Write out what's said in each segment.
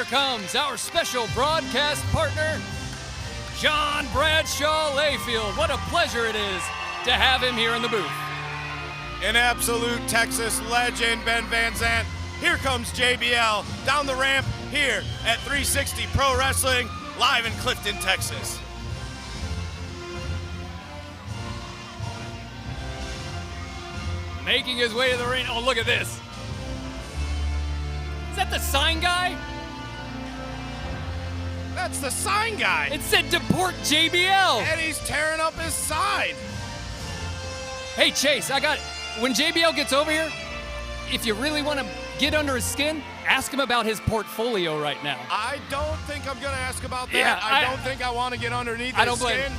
comes our special broadcast partner, John Bradshaw Layfield. What a pleasure it is to have him here in the booth. An absolute Texas legend, Ben Van Zandt. Here comes JBL down the ramp here at 360 Pro Wrestling, live in Clifton, Texas. Making his way to the ring. Oh, look at this. Is that the sign guy? That's the sign guy. It said deport JBL. And he's tearing up his side. Hey, Chase, when JBL gets over here, if you really want to get under his skin, ask him about his portfolio right now. I don't think I'm going to ask about that. Yeah, I don't think I want to get underneath his skin.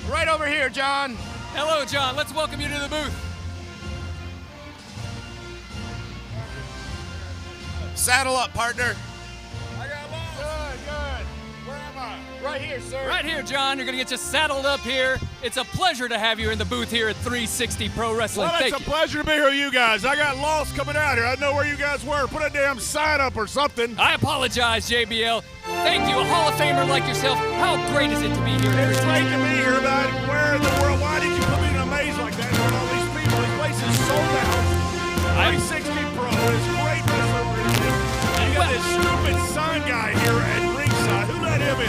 Right over here, John. Hello, John. Let's welcome you to the booth. Saddle up, partner. I got lost. Good. Where am I? Right here, sir. Right here, John. You're going to get you saddled up here. It's a pleasure to have you in the booth here at 360 Pro Wrestling. Well, it's a pleasure to be here with you guys. I got lost coming out here. I didn't know where you guys were. Put a damn sign up or something. I apologize, JBL. Thank you. A Hall of Famer like yourself. How great is it to be here? It's great to be here, but where in the world? Why did you put me in a maze like that? There are all these people. This place is sold out. 360 Pro is great wrestling. You got this stupid sign guy here at ringside. Who let him in?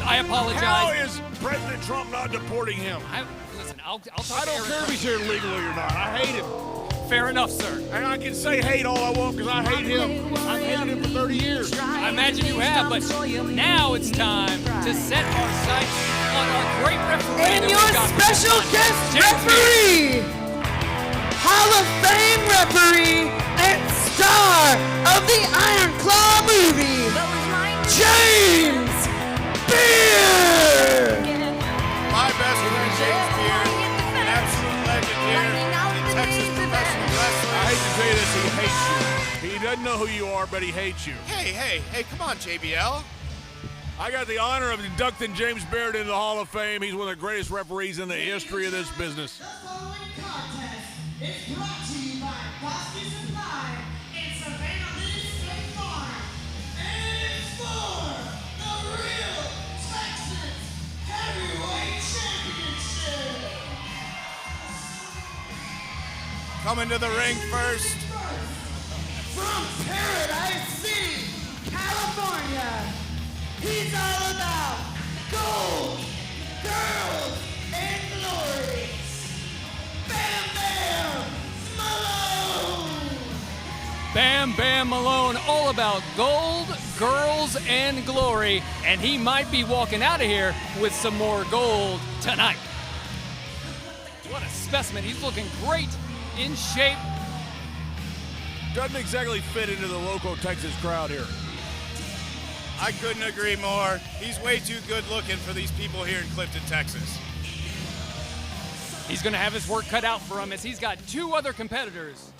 I apologize. How is President Trump not deporting him? Listen, I'll talk I don't care if he's here legally or not. I hate him. Fair enough, sir. And I can say hate all I want because I hate him. I've hated him for 30 years. I imagine you have, but now it's time to set our sights on our great referee. And your special guest referee, Hall of Fame referee, and star of the Iron Claw movie, James Beard. My best friend, James Beard, an absolute legend here in Texas professional wrestling. I hate to tell you this, he hates you. He doesn't know who you are, but he hates you. Hey, come on, JBL. I got the honor of inducting James Beard into the Hall of Fame. He's one of the greatest referees in the history of this business. The following contest is brought to you by Boston Supply and Savannah Lee State Farm. And it's for the Real Texas Heavyweight Championship. Coming to the ring first. From Paradise City, California, he's all about gold, girls, and glory. Bam Bam Malone! Bam Bam Malone, all about gold, girls, and glory. And he might be walking out of here with some more gold tonight. What a specimen. He's looking great, in shape. Doesn't exactly fit into the local Texas crowd here. I couldn't agree more. He's way too good looking for these people here in Clifton, Texas. He's going to have his work cut out for him as he's got two other competitors.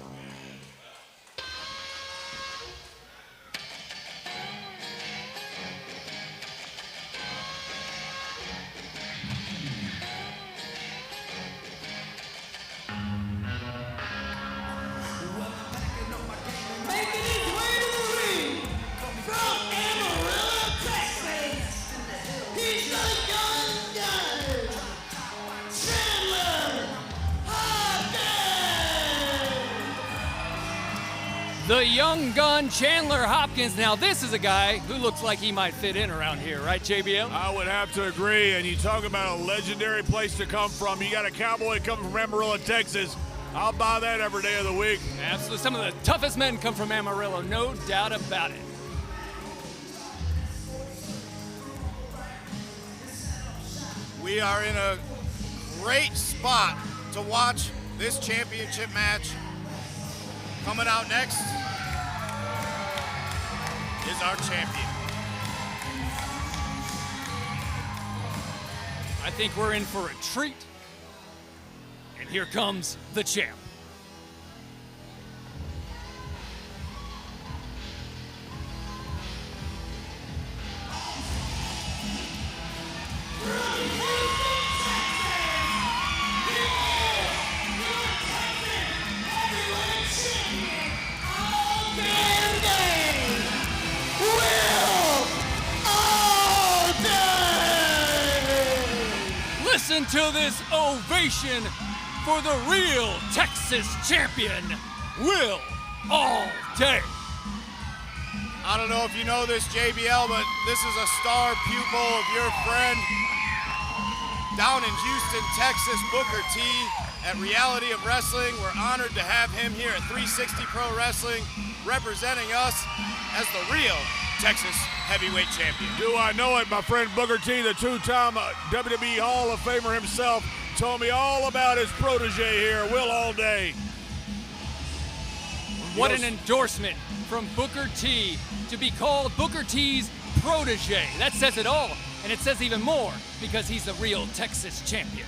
Making his way to the ring from Amarillo, Texas. He's the young gun, Chandler Hopkins. The young gun, Chandler Hopkins. Now, this is a guy who looks like he might fit in around here, right, JBL? I would have to agree, and you talk about a legendary place to come from. You got a cowboy coming from Amarillo, Texas. I'll buy that every day of the week. Absolutely. Some of the toughest men come from Amarillo, no doubt about it. We are in a great spot to watch this championship match. Coming out next is our champion. I think we're in for a treat. And here comes the champ. Will Listen to this ovation for the real Texas champion, Will Allday. I don't know if you know this, JBL, but this is a star pupil of your friend down in Houston, Texas, Booker T. At Reality of Wrestling. We're honored to have him here at 360 Pro Wrestling, representing us as the real Texas heavyweight champion. Do I know it? My friend Booker T, the two-time WWE Hall of Famer himself, told me all about his protege here, Will Allday. What an endorsement from Booker T to be called Booker T's protege. That says it all, and it says even more because he's the real Texas champion.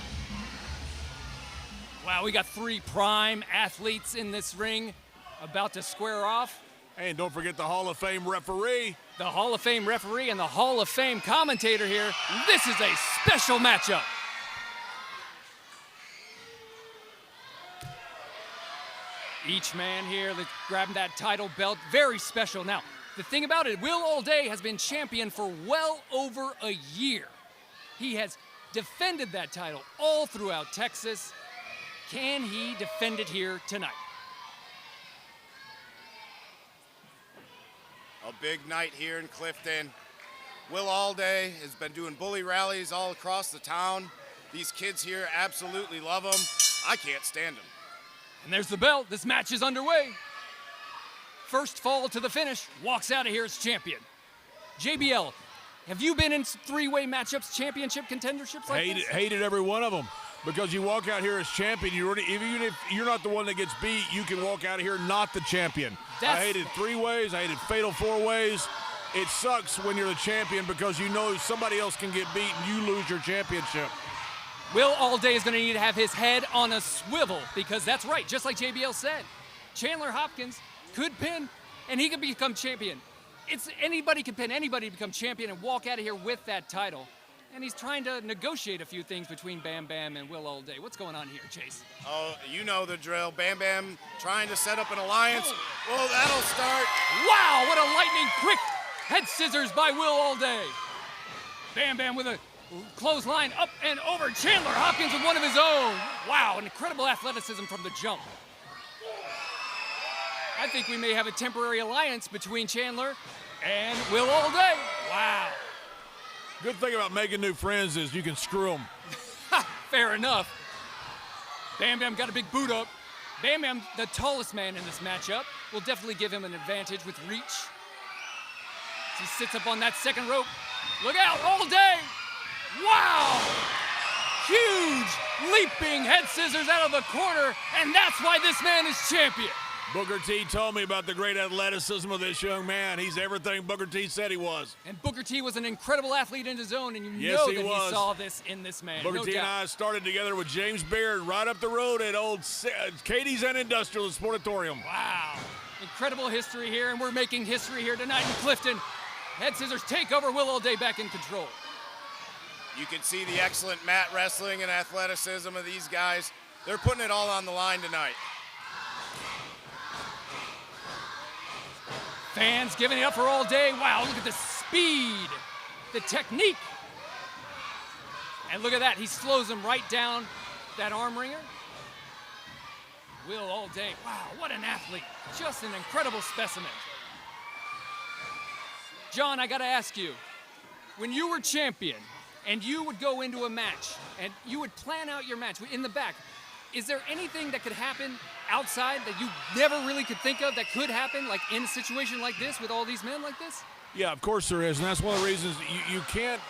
Wow, we got 3 prime athletes in this ring about to square off. And don't forget the Hall of Fame referee. The Hall of Fame referee and the Hall of Fame commentator here. This is a special matchup. Each man here that's grabbing that title belt, very special. Now, the thing about it, Will Allday has been champion for well over a year. He has defended that title all throughout Texas. Can he defend it here tonight? A big night here in Clifton. Will Allday has been doing bully rallies all across the town. These kids here absolutely love him. I can't stand him. And there's the belt. This match is underway. First fall to the finish, walks out of here as champion. JBL, have you been in 3-way matchups, championship contenderships like this? Hated every one of them. Because you walk out here as champion, even if you're not the one that gets beat, you can walk out of here not the champion. I hated 3-ways, I hated fatal 4-ways. It sucks when you're the champion because you know somebody else can get beat and you lose your championship. Will Allday is going to need to have his head on a swivel because that's right, just like JBL said. Chandler Hopkins could pin and he could become champion. Anybody can pin anybody to become champion and walk out of here with that title. And he's trying to negotiate a few things between Bam Bam and Will Allday. What's going on here, Chase? Oh, you know the drill. Bam Bam trying to set up an alliance. Well, that'll start. Wow, what a lightning quick head scissors by Will Allday. Bam Bam with a clothesline up and over. Chandler Hopkins with one of his own. Wow, an incredible athleticism from the jump. I think we may have a temporary alliance between Chandler and Will Allday. Wow. Good thing about making new friends is you can screw them. Fair enough. Bam Bam got a big boot up. Bam Bam, the tallest man in this matchup, will definitely give him an advantage with reach. As he sits up on that second rope. Look out, Allday! Wow! Huge leaping head scissors out of the corner, and that's why this man is champion. Booker T told me about the great athleticism of this young man. He's everything Booker T said he was. And Booker T was an incredible athlete in his own, and you yes, know he that was. he saw this in this man. Booker no T doubt. and I started together with James Beard right up the road at old Katie's and Industrial Sportatorium. Wow. Incredible history here, and we're making history here tonight in Clifton. Head scissors take over, Will Allday back in control. You can see the excellent mat wrestling and athleticism of these guys. They're putting it all on the line tonight. Fans giving it up for Allday. Wow, look at the speed, the technique. And look at that, he slows him right down that arm wringer. Will Allday, wow, what an athlete. Just an incredible specimen. John, I gotta ask you, when you were champion and you would go into a match and you would plan out your match in the back, is there anything that could happen outside that you never really could think of that could happen, like in a situation like this with all these men like this? Yeah, of course there is, and that's one of the reasons you can't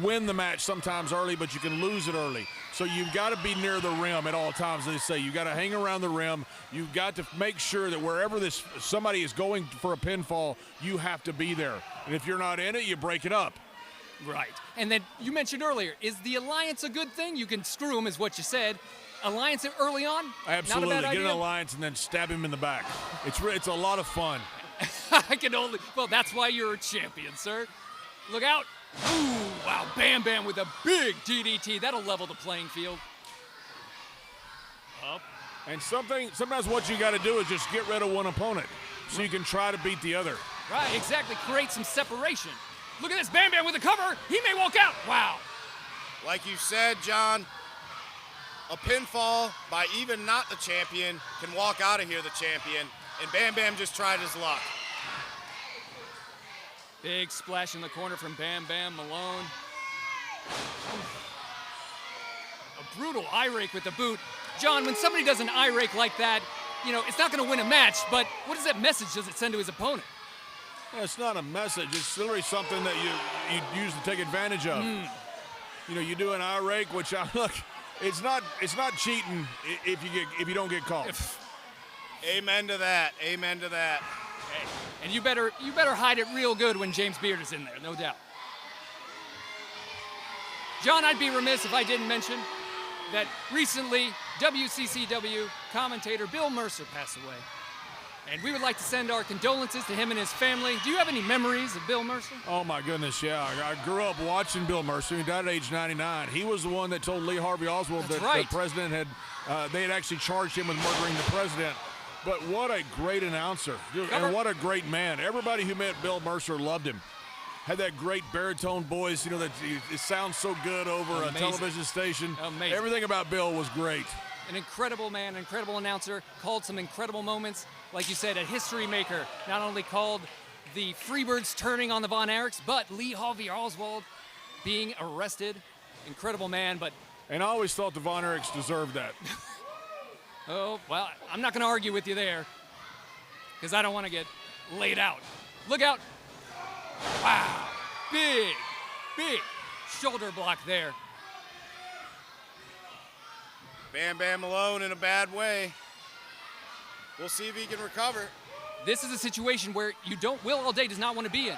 win the match sometimes early, but you can lose it early. So you've got to be near the rim at all times, they say. You've got to hang around the rim. You've got to make sure that wherever somebody is going for a pinfall, you have to be there. And if you're not in it, you break it up. Right. And then you mentioned earlier, is the alliance a good thing? You can screw them, is what you said. Alliance early on? Absolutely. Not a bad Get idea? an alliance and then stab him in the back. It's a lot of fun. I can only, well, that's why you're a champion, sir. Look out. Ooh, wow, Bam Bam with a big DDT. That'll level the playing field. Up. And sometimes what you got to do is just get rid of one opponent so you can try to beat the other. Right, exactly. Create some separation. Look at this, Bam Bam with a cover. He may walk out. Wow. Like you said, John, a pinfall by even not the champion can walk out of here the champion, and Bam Bam just tried his luck. Big splash in the corner from Bam Bam Malone. A brutal eye rake with the boot. John, when somebody does an eye rake like that, you know, it's not going to win a match, but what does that message does it send to his opponent? Yeah, it's not a message. It's literally something that you use to take advantage of. You know, you do an eye rake, which look, it's not cheating if you don't get caught. Amen to that. Amen to that. Hey, and you better hide it real good when James Beard is in there, no doubt. John, I'd be remiss if I didn't mention that recently WCCW commentator Bill Mercer passed away. And we would like to send our condolences to him and his family. Do you have any memories of Bill Mercer? Oh, my goodness, yeah. I grew up watching Bill Mercer. He died at age 99. He was the one that told Lee Harvey Oswald that the president they had actually charged him with murdering the president. But what a great announcer, and what a great man. Everybody who met Bill Mercer loved him. Had that great baritone voice, you know, that it sounds so good over a television station. Amazing. Everything about Bill was great. An incredible man, incredible announcer, called some incredible moments. Like you said, a history maker. Not only called the Freebirds turning on the Von Erichs, but Lee Harvey Oswald being arrested. Incredible man, but... And I always thought the Von Erichs deserved that. Oh, well, I'm not going to argue with you there, because I don't want to get laid out. Look out. Wow. Big shoulder block there. Bam Bam Malone in a bad way. We'll see if he can recover. This is a situation where Will Allday does not want to be in.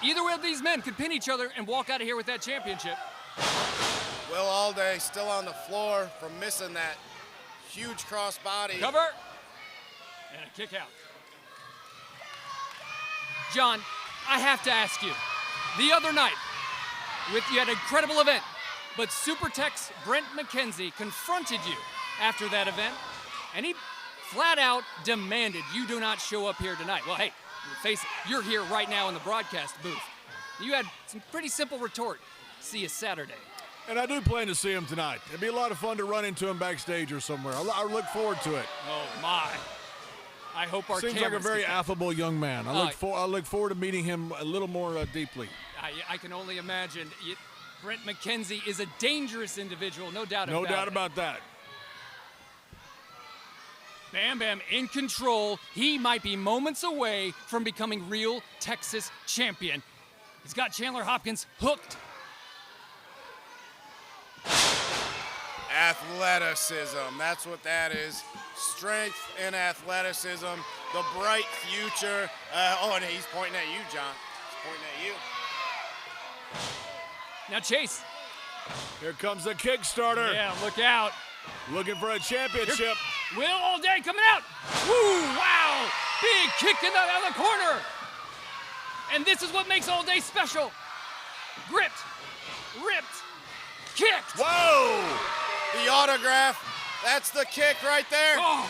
Either one of these men could pin each other and walk out of here with that championship. Will Allday still on the floor from missing that huge crossbody. Cover. And a kick out. John, I have to ask you. The other night, you had an incredible event, but Supertex Brent McKenzie confronted you after that event, and he flat out demanded you do not show up here tonight. Well, hey, face it, you're here right now in the broadcast booth. You had some pretty simple retort. See you Saturday. And I do plan to see him tonight. It'd be a lot of fun to run into him backstage or somewhere. I look forward to it. Oh, my. I hope our Seems like a very affable young man. I look forward to meeting him a little more deeply. I can only imagine. Brent McKenzie is a dangerous individual, no doubt about it. No doubt about that. Bam Bam in control. He might be moments away from becoming real Texas champion. He's got Chandler Hopkins hooked. Athleticism, that's what that is. Strength and athleticism, the bright future. And he's pointing at you, John. He's pointing at you. Now Chase. Here comes the Kickstarter. Yeah, look out. Looking for a championship. Will Allday coming out. Woo, wow. Big kick in the corner. And this is what makes Allday special. Gripped, ripped, kicked. Whoa. The autograph. That's the kick right there. Oh,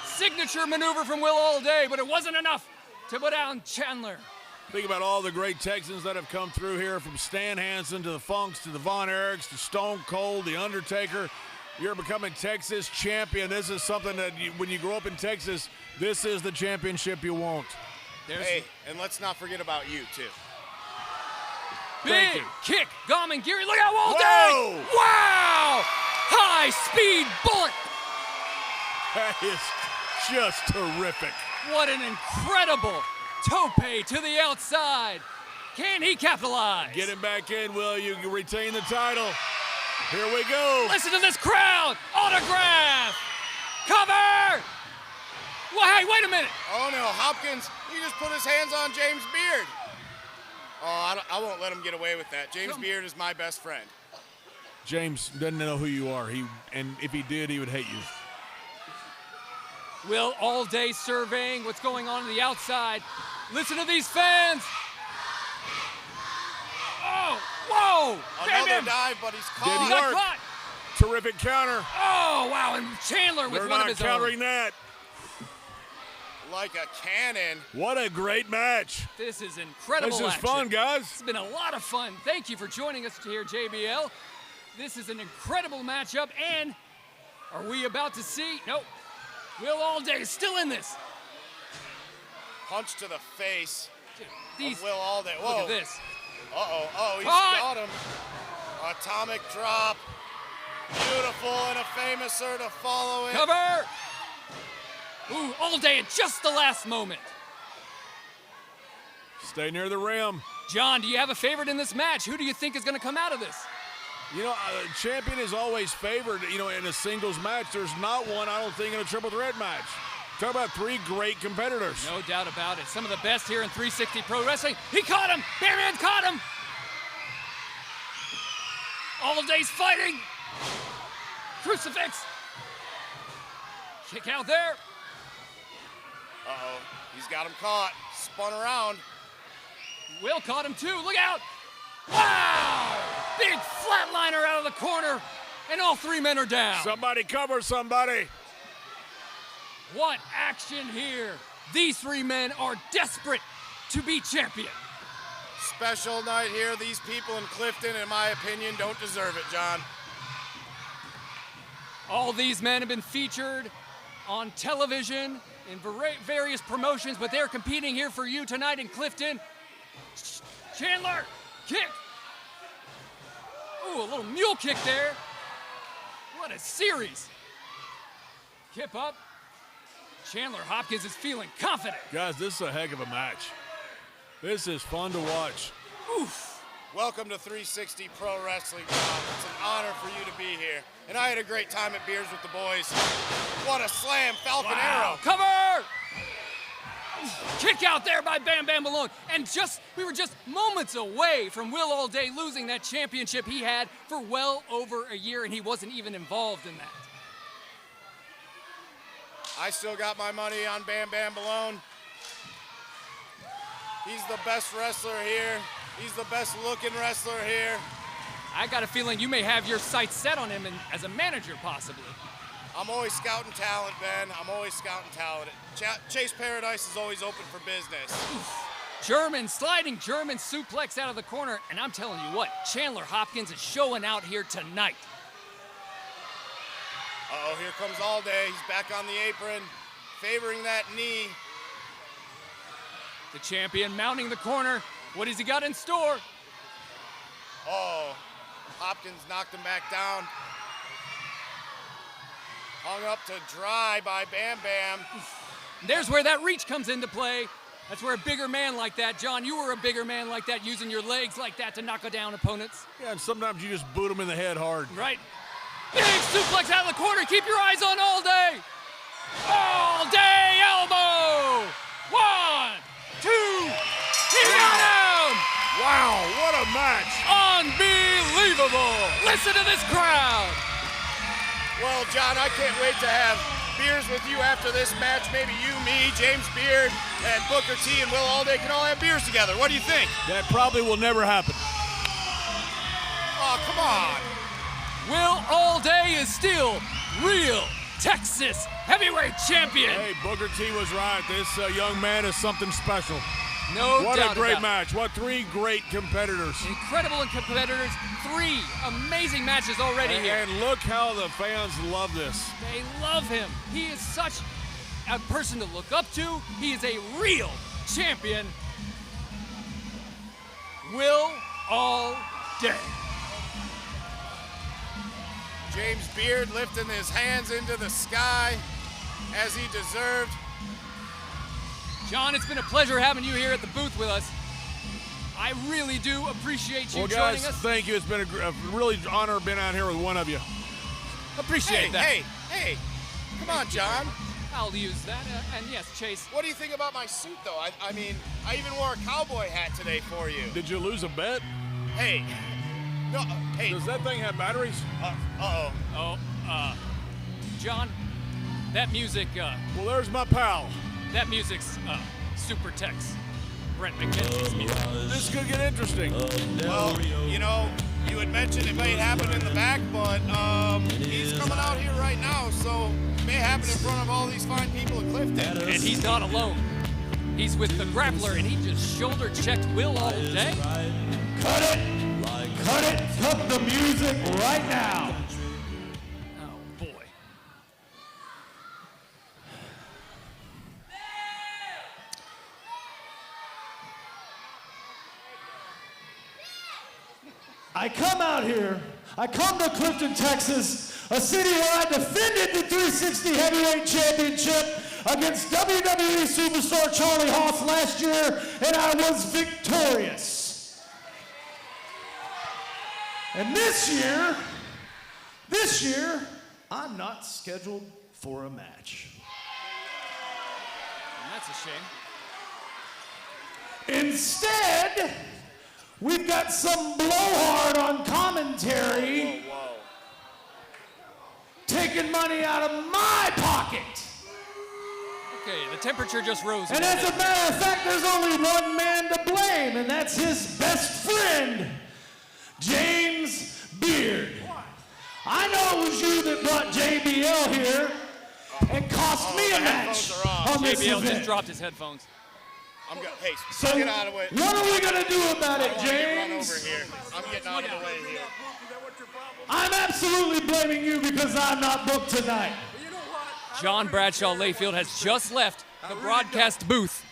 signature maneuver from Will Allday, but it wasn't enough to put down Chandler. Think about all the great Texans that have come through here, from Stan Hansen to the Funks to the Von Erichs to Stone Cold, The Undertaker. You're becoming Texas champion. This is something that when you grow up in Texas, this is the championship you want. Hey, and let's not forget about you, too. Big kick, Gom and Geary. Look out, Allday! Wow! High-speed bullet. That is just terrific. What an incredible tope to the outside. Can he capitalize? Get him back in, Will. You can retain the title. Here we go. Listen to this crowd. Autograph. Cover. Well, hey, wait a minute. Oh, no. Hopkins, he just put his hands on James Beard. Oh, I won't let him get away with that. James Beard is my best friend. James doesn't know who you are. And if he did, he would hate you. Will Allday surveying what's going on the outside. Listen to these fans. Oh, whoa. Another dive, but he's caught. He got caught. Terrific counter. Oh, wow, and Chandler with They're one of not his countering own. that. like a cannon. What a great match. This is incredible. This is action. fun, guys. It's been a lot of fun. Thank you for joining us here, JBL. This is an incredible matchup, and are we about to see? Nope. Will Allday is still in this. Punch to the face Dude, of Will Allday. Whoa. Look at this. Uh-oh. Oh, he's Caught. got him. Atomic drop. Beautiful, and a famouser to follow it. Cover. Ooh, Allday at just the last moment. Stay near the rim. John, do you have a favorite in this match? Who do you think is going to come out of this? You know, champion is always favored, you know, in a singles match. There's not one, I don't think, in a triple threat match. Talk about three great competitors. No doubt about it. Some of the best here in 360 Pro Wrestling. He caught him. Bam Bam caught him. Allday's fighting. Crucifix. Kick out there. Uh-oh. He's got him caught. Spun around. Will caught him too. Look out. Wow! Big flatliner out of the corner, and all three men are down. Somebody cover somebody. What action here. These three men are desperate to be champion. Special night here. These people in Clifton, in my opinion, don't deserve it, John. All these men have been featured on television in various promotions, but they're competing here for you tonight in Clifton. Chandler, kick. Ooh, a little mule kick there. What a series. Kip up. Chandler Hopkins is feeling confident. Guys, this is a heck of a match. This is fun to watch. Oof. Welcome to 360 Pro Wrestling, John. It's an honor for you to be here. And I had a great time at Beers with the Boys. What a slam, Falcon Arrow. Cover! Kick out there by Bam Bam Malone. And we were just moments away from Will Allday losing that championship he had for well over a year, and he wasn't even involved in that. I still got my money on Bam Bam Malone. He's the best wrestler here. He's the best looking wrestler here. I got a feeling you may have your sights set on him as a manager, possibly. I'm always scouting talent, Ben. I'm always scouting talent. Chase Paradise is always open for business. Sliding German suplex out of the corner, and I'm telling you what, Chandler Hopkins is showing out here tonight. Uh-oh, here comes Allday. He's back on the apron, favoring that knee. The champion mounting the corner. What has he got in store? Oh, Hopkins knocked him back down. Hung up to dry by Bam Bam. There's where that reach comes into play. That's where a bigger man like that, John, you were a bigger man like that, using your legs like that to knock down opponents. Yeah, and sometimes you just boot them in the head hard. Right. Big suplex out of the corner. Keep your eyes on Allday. Allday elbow. 1, 2. He got him. Wow, what a match. Unbelievable. Listen to this crowd. Well, John, I can't wait to have beers with you after this match. Maybe you, me, James Beard, and Booker T and Will Allday can all have beers together. What do you think? That probably will never happen. Oh, come on. Will Allday is still real Texas heavyweight champion. Hey, Booker T was right. This young man is something special. No what doubt a great about match. What three great competitors. Incredible competitors. 3 amazing matches already here. And look how the fans love this. They love him. He is such a person to look up to. He is a real champion. Will Allday. James Beard lifting his hands into the sky as he deserved. John, it's been a pleasure having you here at the booth with us. I really do appreciate you joining us. Thank you. It's been a really honor being out here with one of you. Appreciate that. Hey, come on, John. I'll use that. And yes, Chase. What do you think about my suit, though? I mean, I even wore a cowboy hat today for you. Did you lose a bet? Hey. No, hey. Does that thing have batteries? John, that music, well, there's my pal. That music's Supertex Brent McKenzie's music. This could get interesting. Well, you know, you had mentioned it may happen in the back, but he's coming out here right now, so it may happen in front of all these fine people at Clifton. And he's not alone. He's with the grappler, and he just shoulder checked Will Allday. Cut it! Cut it! Cut the music right now! Oh, boy. I come out here, I come to Clifton, Texas, a city where I defended the 360 Heavyweight Championship against WWE Superstar Charlie Haas last year, and I was victorious. And this year, I'm not scheduled for a match. And that's a shame. Instead, we've got some blowhard on commentary taking money out of my pocket. Okay, the temperature just rose. And as a matter of fact, there's only one man to blame, and that's his best friend, James Beard. I know it was you that brought JBL here and cost me a match on this JBL event. just dropped his headphones. Hey, So get out of the way. what are we going to do about it, I wanna get run James? over here. I'm getting out of the way here. I'm absolutely blaming you because I'm not booked tonight. John Bradshaw Layfield has just left the broadcast booth,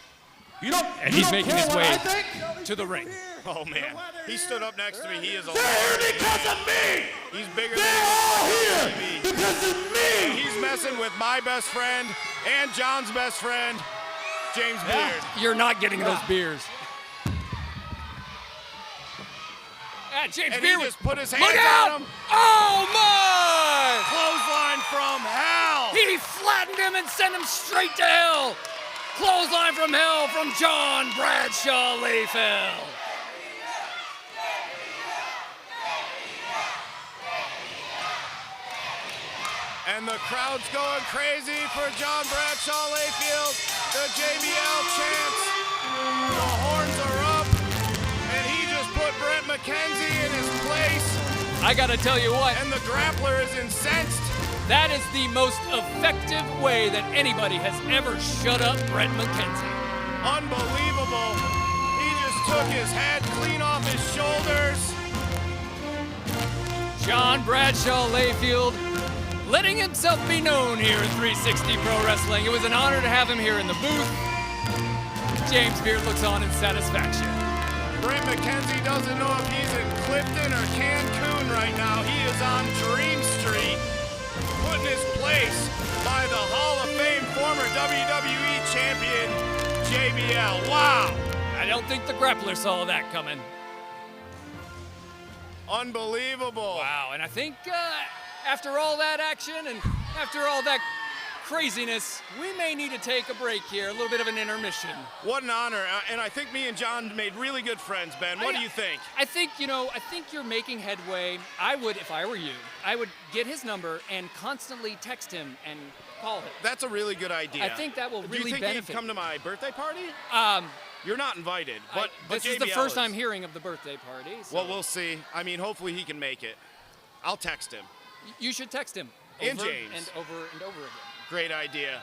You don't, and you he's don't making care his what way I think? to the ring. Oh, man. He stood up next to me. He is a They're here because of me. He's bigger They're than all here TV. because of me. He's messing with my best friend and John's best friend, James Beard. You're not getting those beers. James And Beard he just put his Look hands out! on him. Oh, my! Clothesline from hell. He flattened him and sent him straight to hell. Clothesline from hell from John Bradshaw Layfield. And the crowd's going crazy for John Bradshaw Layfield. The JBL chants. The horns are up. And he just put Brent McKenzie in his place. I gotta tell you what, And the grappler is incensed. that is the most effective way that anybody has ever shut up Brent McKenzie. Unbelievable. He just took his head clean off his shoulders. John Bradshaw Layfield letting himself be known here in 360 Pro Wrestling. It was an honor to have him here in the booth. James Beard looks on in satisfaction. Brent McKenzie doesn't know if he's in Clifton or Cancun right now. He is on Dream Street, put in his place by the Hall of Fame former WWE champion, JBL. Wow. I don't think the grappler saw that coming. Unbelievable. Wow, and I think after all that action and after all that craziness, we may need to take a break here, a little bit of an intermission. What an honor. And I think me and John made really good friends, Ben. What do you think? I think you're making headway. I would, if I were you, I would get his number and constantly text him and call him. That's a really good idea. I think that will really Do you think benefit. he'd come to my birthday party? You're not invited, but this is the first I'm hearing of the birthday party. So Well, we'll see. I mean, hopefully he can make it. I'll text him. you should text him. And over James. and over and over again. Great idea.